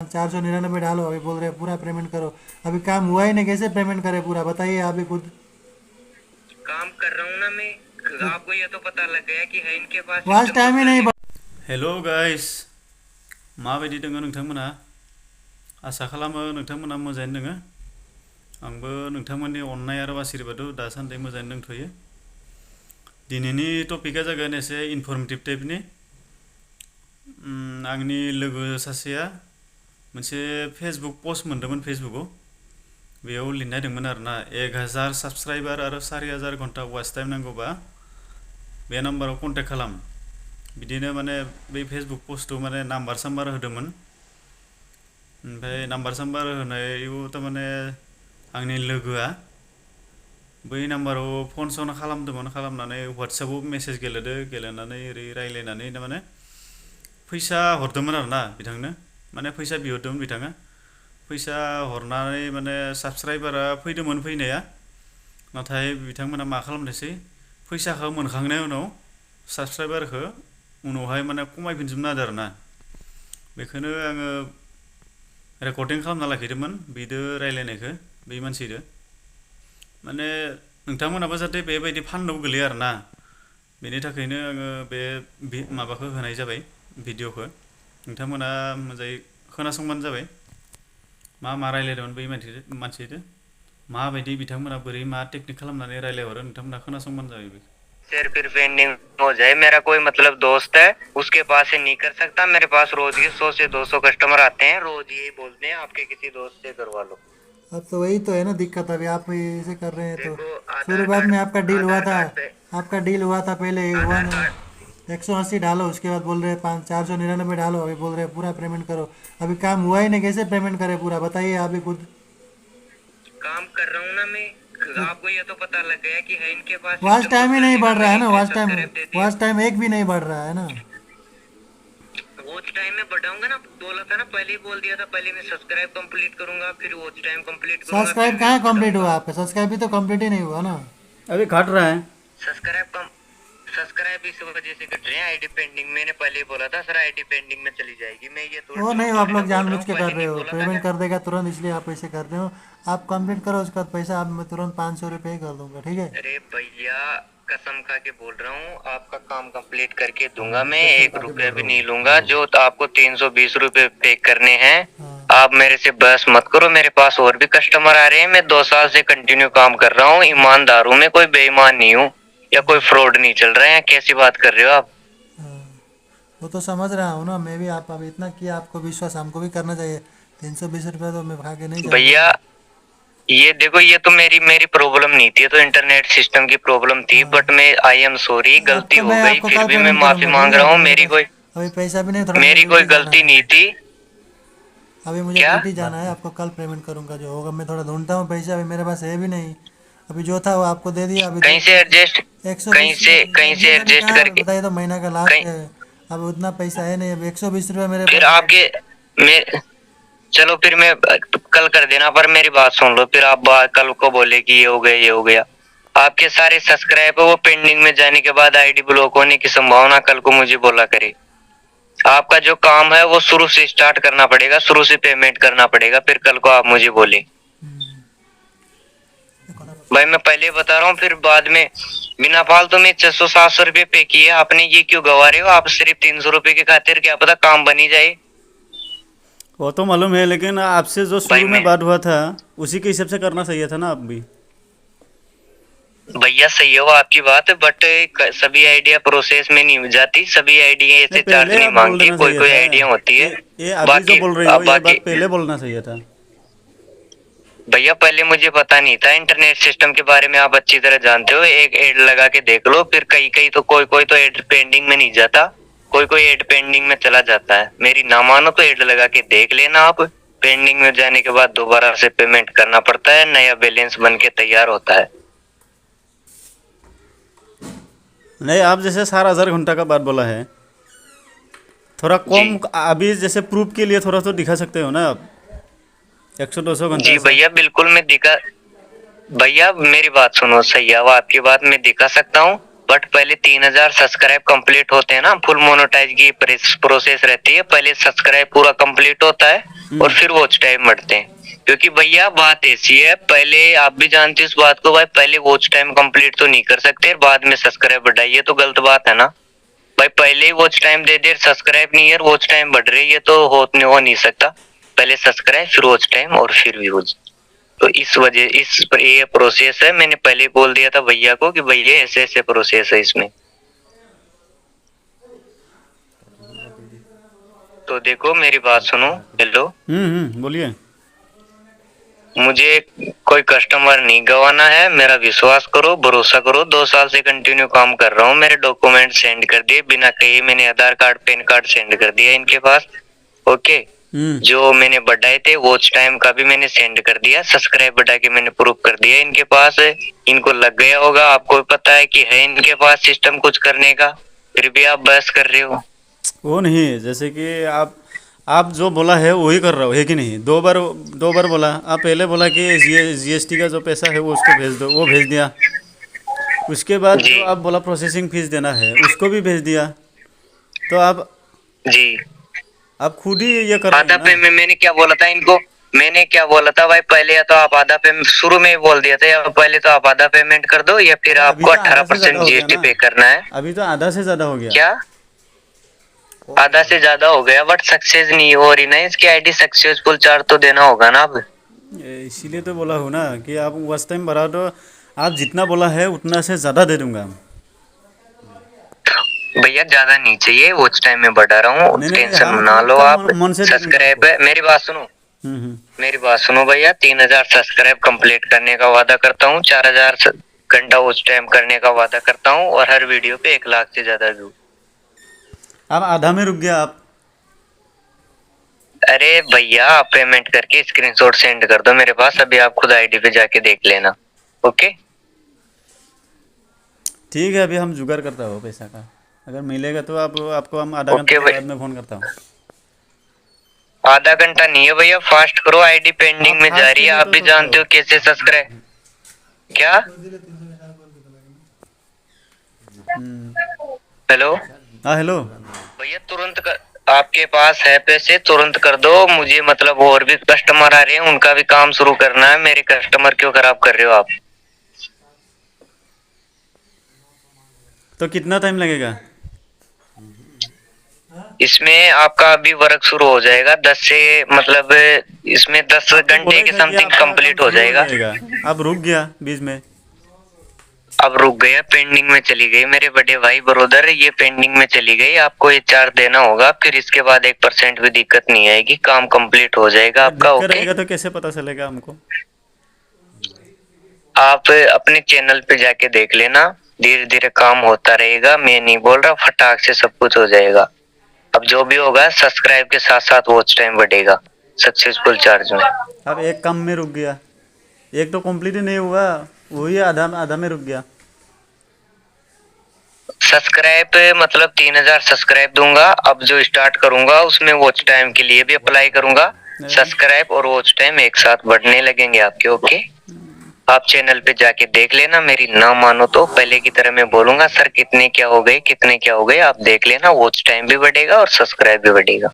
499 डालो, अभी बोल रहे हैं पूरा पेमेंट करो। अभी काम हुआ ही नहीं, कैसे पेमेंट करे पूरा, बताइए आप ही खुद। काम कर रहा हूँ ना मैं। आपको ये तो पता लग गया कि है इनके पास वाच सिस्टम टाइम ही नहीं हेल' गाइस, माबायदि दङ नोंथांमोना? आसा खालामो नोंथांमोना मोजाङैनो दङ। आंबो नोंथांमोननि अननाय आरो आशीर्बादाव दासान्दि मोजाङैनो दंथ'यो। दिनैनि टपिकआ जागोन एसे इनफर्मेटिभ टाइपनि। आंनि लोगो सासेया मोनसे फेसबुक पस्ट मोन्दोंमोन फेसबुकआव। बेयाव लिरनाय दंमोन आरोना 1000 साबस्क्राइबार आरो 4000 घन्टा वाच टाइम नांगौबा बे नाम्बाराव कन्टेक्ट खालाम। बिदिनो माने बै फेसबुक पस्टआव माने नाम्बार साम्बार होदोंमोन। ओमफ्राय नाम्बार साम्बार होनायाव थारमाने आंनि लोगोआ बै नाम्बाराव फन सन खालामदोंमोन। खालामनानै वाट्सएपआव मेसेज गेलेनानै ओरै रायलायनानै माने फैसा हरदोंमोन आरोना बिथांनो। माने फैसा बिहरदोंमोन बिथाङा। फैसा हरनानै माने साबस्क्राइबारा फैदोंमोन फैनाया, नाथाय बिथांमोना मा खालामदोंसै, फैसाखौ मोनखांनायनि उनाव साबस्क्राइबारखौ उनावहाय माने खमायफिनजोबनो होदों आरोना। बेखौनो आङो रेकर्डिं खालामना लाखिदोंमोन बिदो रायलायनायखौ बै मानसिजों। माने नोंथांमोनाबो जाहाथे बेबायदि फान्दाव गोलैया आरोना, बेनि थाखायनो आङो बे माबाखौ होनाय जाबाय, भिडिअखौ। नोंथांमोना मोजाङै खोनासंबानो जाबाय मा रायलायदोंमोन बै मानसिजों, माबायदि बिथांमोना बोरै मा टेकनिक खालामनानै रायलायहरो, नोंथांमोना खोनासंबानो जाबाय बेखौ। शेयर फिर पेंडिंग हो जाए। मेरा कोई मतलब दोस्त है, उसके पास से नहीं कर सकता। मेरे पास रोज के 100 से 200 कस्टमर आते हैं, रोज यही बोलते हैं आपके किसी दोस्त से करवा लो। अब तो वही तो है ना दिक्कत। अभी आप ऐसे कर रहे हैं तो देखो शुरुआत में आपका डील हुआ था। आपका डील हुआ था पहले आधार कार्ड 180 डालो, उसके बाद बोल रहे हैं 499 डालो, अभी बोल रहे हैं पूरा पेमेंट करो। अभी काम हुआ ही नहीं, कैसे पेमेंट करे पूरा, बताइए आप ही खुद। काम कर रहा हूँ ना मैं। आपको ये तो पता लग गया कि है इनके पास वाच सिस्टम, टाइम तो ही कर नहीं देना। बढ़ रहा है मैंने ना, इसे वाच टाइम। सब्सक्राइब दे दिया। वाच टाइम एक भी नहीं बढ़ रहा है ना। वॉच टाइम में बढ़ाऊंगा ना, बोला था ना, पहले ही बोल दिया था। पहले मैं सब्सक्राइब कंप्लीट करूंगा, फिर वॉच टाइम कंप्लीट करूंगा, सब्सक्राइब फिर कहाँ व्यूज कंप्लीट बढ़ाऊंगा। हुआ आपका? सब्सक्राइब भी तो कंप्लीट ही नहीं हुआ ना। अभी घट रहा है। सब्सक्राइब इस वजह से कट रहे हैं, आईडी पेंडिंग। मैंने पहले ही बोला था सर, आईडी पेंडिंग में चली जाएगी। मैं ये वो नहीं, थोड़ी आप ना लोग बोल रहा जानबूझ हूँ, के कर पहले रहे नहीं हो, बोला था पेमेंट क्या? कर देगा तुरंत, इसलिए आप ऐसे कर रहे हो। आप कंप्लीट करो, उसके बाद पैसा आप मैं तुरंत 500 रुपये कर दूंगा, ठीक है? अरे भैया, कसम खा के बोल रहा हूँ, आपका काम कंप्लीट करके दूंगा मैं। 1 रुपया भी नहीं लूंगा। जो तो आपको 320 रुपये पे करने हैं, हाँ। आप मेरे से बहस मत करो। मेरे पास और भी कस्टमर आ रहे हैं। मैं 2 साल से कंटिन्यू काम कर रहा हूँ, ईमानदार हूँ मैं, कोई बेईमान नहीं हूँ या कोई फ्रॉड नहीं चल रहा है। कैसी बात कर रहे हो आप? हाँ, वो तो समझ रहा हूँ ना मैं भी। आप अब इतना किया, आपको विश्वास हमको भी करना चाहिए। 320 रुपये तो मैं खा के नहीं जाऊँगा। भैया ये देखो, ये तो मेरी मेरी प्रॉब्लम नहीं थी, ये तो इंटरनेट सिस्टम की प्रॉब्लम थी। हाँ, बट मैं आई एम सॉरी, अब गलती तो हो मैं गई। आपको फिर कल भी मैं पेमेंट माफी करूँगा, ठीक मांग है? रहा अभी हूँ। मेरे पास अभी पैसा भी नहीं, थोड़ा मुझे मेरी कोई ड्यूटी जाना गलती है। नहीं थी। अभी मुझे क्या? ड्यूटी जाना है, आपको कल पेमेंट करूँगा जो होगा। मैं थोड़ा ढूंढता हूँ पैसे, अभी मेरे पास है भी नहीं। अभी जो था वो आपको दे दिया। अभी कहीं से एडजस्ट 120 कहीं से एडजस्ट अभी एडजस्ट कहाँ, करके बताइए तो, महीना का लास्ट कहीं है। अब उतना पैसा है नहीं। अब 120 रुपये मेरे फिर पास है। आपके मैं चलो फिर मैं कल कर देना। पर मेरी बात सुन लो, फिर आप कल को बोले कि ये हो गया ये हो गया। आपके सारे सब्सक्राइब है वो पेंडिंग में जाने के बाद आईडी ब्लॉक होने की संभावना कल को मुझे बोला करे। आपका जो काम है वो शुरू से स्टार्ट करना पड़ेगा, शुरू से पेमेंट करना पड़ेगा, फिर कल को आप मुझे बोले। भाई मैं पहले बता रहा हूँ, फिर बाद में बिना फालतू में 600-700 रुपये पे किए आपने, ये क्यों गवा रहे हो आप? सिर्फ 300 रुपये की खातिर क्या पता काम बनी जाए। वो तो मालूम है, लेकिन आपसे जो भाई शुरू में मैं बात हुआ था उसी के हिसाब से करना चाहिए था ना आप भी। भैया सही है वो आपकी बात, बट सभी आइडिया प्रोसेस में नहीं जाती। सभी आइडिया नहीं, ऐसे चार्ज पहले नहीं आप बोल मांगती। देना कोई चाहिए कोई था। आइडिया होती है। ये अभी जो बाकी बोल रही हो ये बाकी बात पहले बोलना चाहिए था। भैया पहले मुझे पता नहीं था इंटरनेट सिस्टम के बारे में। आप अच्छी तरह जानते हो। एक एड लगा के देख लो, फिर कहीं कहीं तो कोई कोई तो एड पेंडिंग में नहीं जाता, कोई कोई एड पेंडिंग में चला जाता है। मेरी ना मानो तो एड लगा के देख लेना आप। पेंडिंग में जाने के बाद दोबारा से पेमेंट करना पड़ता है, नया बैलेंस बन के तैयार होता है। नहीं, आप जैसे 4000 घंटा का बात बोला है, थोड़ा कम अभी जैसे प्रूफ के लिए थोड़ा तो दिखा सकते हो ना आप, 100-200 घंटा जी ऐसा। भैया बिल्कुल मैं दिखा। भैया मेरी बात सुनो, सही है वो आपकी बात, मैं दिखा सकता हूँ। बट पहले 3000 सब्सक्राइब कंप्लीट होते हैं ना, फुल मोनेटाइज की प्रोसेस रहती है। पहले सब्सक्राइब पूरा कंप्लीट होता है, और फिर वॉच टाइम बढ़ते हैं। क्योंकि भैया बात ऐसी है, पहले आप भी जानते हो इस बात को भाई, पहले वॉच टाइम कंप्लीट तो नहीं कर सकते बाद में सब्सक्राइब बढ़ाइए, तो गलत बात है ना भाई। पहले ही वॉच टाइम दे दे, सब्सक्राइब नहीं है, वॉच टाइम बढ़ रही है, तो हो नहीं सकता। पहले सब्सक्राइब फिर वॉच टाइम और फिर व्यूज। तो इस वजह इस ये प्रोसेस है, मैंने पहले ही बोल दिया था भैया को कि भैया ऐसे ऐसे प्रोसेस है इसमें। तो देखो मेरी बात सुनो। हेलो, बोलिए। मुझे कोई कस्टमर नहीं गंवाना है, मेरा विश्वास करो, भरोसा करो। 2 साल से कंटिन्यू काम कर रहा हूँ, मेरे डॉक्यूमेंट सेंड कर दिए बिना कहे, मैंने आधार कार्ड पैन कार्ड सेंड कर दिया इनके पास। ओके, जो मैंने बढ़ाए थे वॉच टाइम का भी मैंने सेंड कर दिया, सब्सक्राइब बढ़ा के मैंने प्रूफ कर दिया इनके पास। इनको लग गया होगा, आपको भी पता है कि है इनके पास सिस्टम कुछ करने का, फिर भी आप बहस कर रहे हो। वो नहीं, जैसे कि आप जो बोला है वही कर रहा हो, है कि नहीं? दो बार बोला। आप पहले बोला कि जीएसटी का जो पैसा है वो उसको भेज दो, वो भेज दिया। उसके बाद जी जो आप बोला प्रोसेसिंग फीस देना है उसको भी भेज दिया। तो जी, आप खुद ही ये कर रहे आधा हैं ना। पेमेंट मैंने क्या बोला था इनको, मैंने क्या बोला था भाई, पहले या तो आप आधा पेमेंट, शुरू में ही बोल दिया था, या पहले तो आप आधा पेमेंट कर दो या फिर अभी आपको तो आधा से 18% ज़्यादा हो गया जीएसटी ना। पे करना है। अभी तो आधा से ज़्यादा हो गया। क्या आधा से ज्यादा हो गया? बट सक्सेस नहीं हो रही ना इसकी आईडी, सक्सेसफुल चार्ज तो देना होगा ना अब। इसीलिए तो बोला हूँ ना कि आप वॉच टाइम बढ़ा दो। आप जितना बोला है उतना से ज़्यादा दे दूंगा। भैया ज्यादा नहीं चाहिए, वॉच टाइम में बढ़ा रहा हूँ, नहीं नहीं, टेंशन हम ना तो लो एकदम आप। मन से दे दूंगा सब्सक्राइब आपको। है, मेरी बात सुनो, मेरी बात सुनो भैया। 3,000 सब्सक्राइब कंप्लीट करने का वादा करता हूँ, 4,000 घंटा वॉच टाइम करने का वादा करता हूँ, और हर वीडियो पे 1 लाख से ज्यादा व्यू। आप आधा में रुक गया आप। अरे भैया आप पेमेंट करके स्क्रीनशॉट सेंड कर दो मेरे पास अभी, आप खुद आईडी पे जाके देख लेना। ओके ठीक है, अभी हम जुगाड़ करता हो पैसा का। अगर मिलेगा तो आपको हम आधा ओके घंटे के भाई, बाद में फ़ोन करता हूँ। आधा घंटा नहीं है भैया, फास्ट करो, आईडी पेंडिंग आप में जा फास्ट रही है, चाहिए आप भी तो जानते हो कैसे सब्सक्राइब। क्या? हेलो हाँ हेलो। भैया, तुरंत कर, आपके पास है पैसे तुरंत कर दो मुझे, मतलब और भी कस्टमर आ रहे हैं, उनका भी काम शुरू करना है, मेरे कस्टमर क्यों खराब कर रहे हो आप? तो कितना टाइम लगेगा? इसमें आपका अभी वर्क शुरू हो जाएगा 10 से, मतलब इसमें 10 आप तो घंटे बोला के था कि समथिंग आपका काम कंप्लीट हो शुरू जाएगा। आप रुक गया बीच में। अब रुक गया, पेंडिंग में चली गई मेरे बड़े भाई ब्रदर, ये पेंडिंग में चली गई, आपको ये चार्ज देना होगा, फिर इसके बाद 1% भी दिक्कत नहीं आएगी, काम कंप्लीट हो जाएगा अगर आपका। दिक्कत ओके, रहेगा तो कैसे पता चलेगा हमको? आप अपने चैनल पे जाके देख लेना, धीरे धीरे काम होता रहेगा, मैं नहीं बोल रहा फटाक से सब कुछ हो जाएगा। अब जो भी होगा सब्सक्राइब के साथ साथ वॉच टाइम बढ़ेगा सक्सेसफुल चार्ज में। अब एक काम में रुक गया, एक तो कंप्लीट ही नहीं हुआ, वही आधा आधा में रुक गया। सब्सक्राइब मतलब 3,000 सब्सक्राइब दूंगा, अब जो स्टार्ट करूंगा उसमें वॉच टाइम के लिए भी अप्लाई करूंगा। सब्सक्राइब और वॉच टाइम एक साथ बढ़ने लगेंगे आपके। ओके, आप चैनल पे जाके देख लेना, मेरी ना मानो तो पहले की तरह मैं बोलूंगा सर कितने क्या हो गए, कितने क्या हो गए, आप देख लेना, वॉच टाइम भी बढ़ेगा और सब्सक्राइब भी बढ़ेगा।